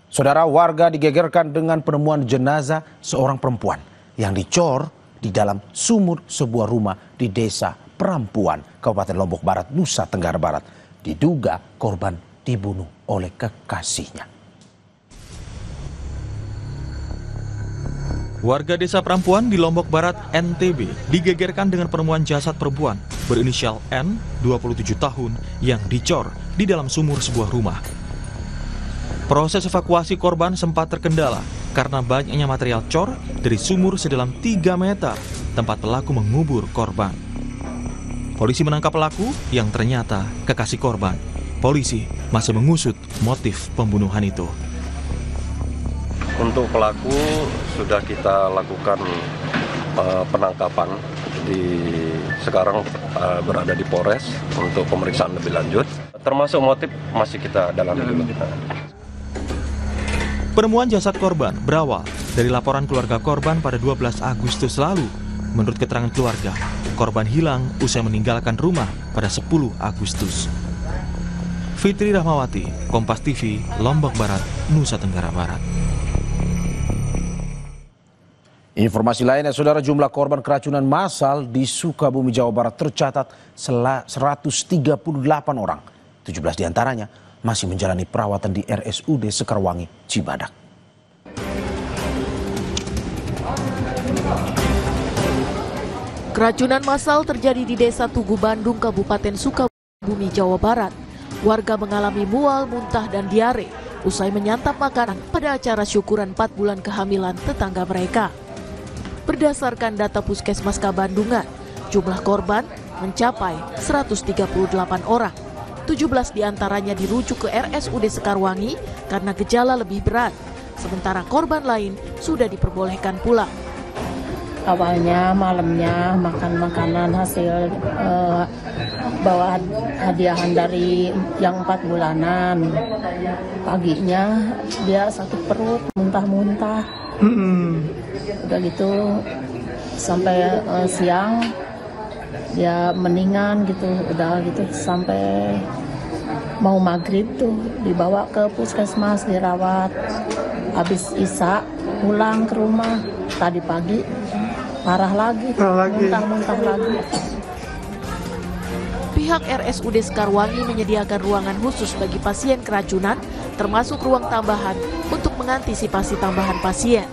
Saudara, warga digegerkan dengan penemuan jenazah seorang perempuan yang dicor di dalam sumur sebuah rumah di Desa Perampuan, Kabupaten Lombok Barat, Nusa Tenggara Barat. Diduga korban dibunuh oleh kekasihnya. Warga Desa Perampuan di Lombok Barat, NTB, digegerkan dengan penemuan jasad perempuan berinisial N, 27 tahun, yang dicor di dalam sumur sebuah rumah. Proses evakuasi korban sempat terkendala karena banyaknya material cor dari sumur sedalam 3 meter tempat pelaku mengubur korban. Polisi menangkap pelaku yang ternyata kekasih korban. Polisi masih mengusut motif pembunuhan itu. Untuk pelaku sudah kita lakukan penangkapan, sekarang berada di Polres untuk pemeriksaan lebih lanjut. Termasuk motif masih kita dalami dulu. Penemuan jasad korban berawal dari laporan keluarga korban pada 12 Agustus lalu. Menurut keterangan keluarga, korban hilang usai meninggalkan rumah pada 10 Agustus. Fitri Rahmawati, Kompas TV, Lombok Barat, Nusa Tenggara Barat. Informasi lainnya, saudara, jumlah korban keracunan massal di Sukabumi, Jawa Barat tercatat 138 orang. 17 diantaranya masih menjalani perawatan di RSUD Sekarwangi, Cibadak. Keracunan massal terjadi di Desa Tugu Bandung, Kabupaten Sukabumi, Jawa Barat. Warga mengalami mual, muntah, dan diare usai menyantap makanan pada acara syukuran 4 bulan kehamilan tetangga mereka. Berdasarkan data Puskesmas Kabandungan, jumlah korban mencapai 138 orang. 17 diantaranya dirujuk ke RSUD Sekarwangi karena gejala lebih berat, sementara korban lain sudah diperbolehkan pulang. Awalnya malamnya makan makanan hasil bawa hadiahan dari yang 4 bulanan. Paginya dia sakit perut, muntah-muntah. Udah gitu sampai siang dia mendingan gitu, udah gitu sampai mau maghrib tuh dibawa ke puskesmas dirawat. Habis isya pulang ke rumah, tadi pagi parah lagi. Muntah-muntah lagi. Pihak RSUD Sekarwangi menyediakan ruangan khusus bagi pasien keracunan, termasuk ruang tambahan untuk mengantisipasi tambahan pasien.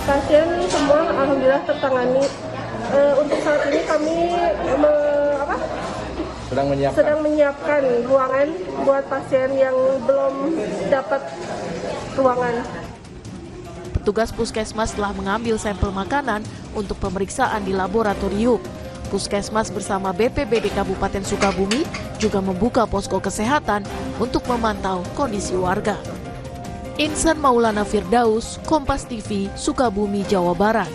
Pasien semua alhamdulillah tertangani. Untuk saat ini kami sedang menyiapkan ruangan buat pasien yang belum dapat ruangan. Petugas puskesmas telah mengambil sampel makanan untuk pemeriksaan di laboratorium. Puskesmas bersama BPBD Kabupaten Sukabumi juga membuka posko kesehatan untuk memantau kondisi warga. Insan Maulana Firdaus, Kompas TV, Sukabumi, Jawa Barat.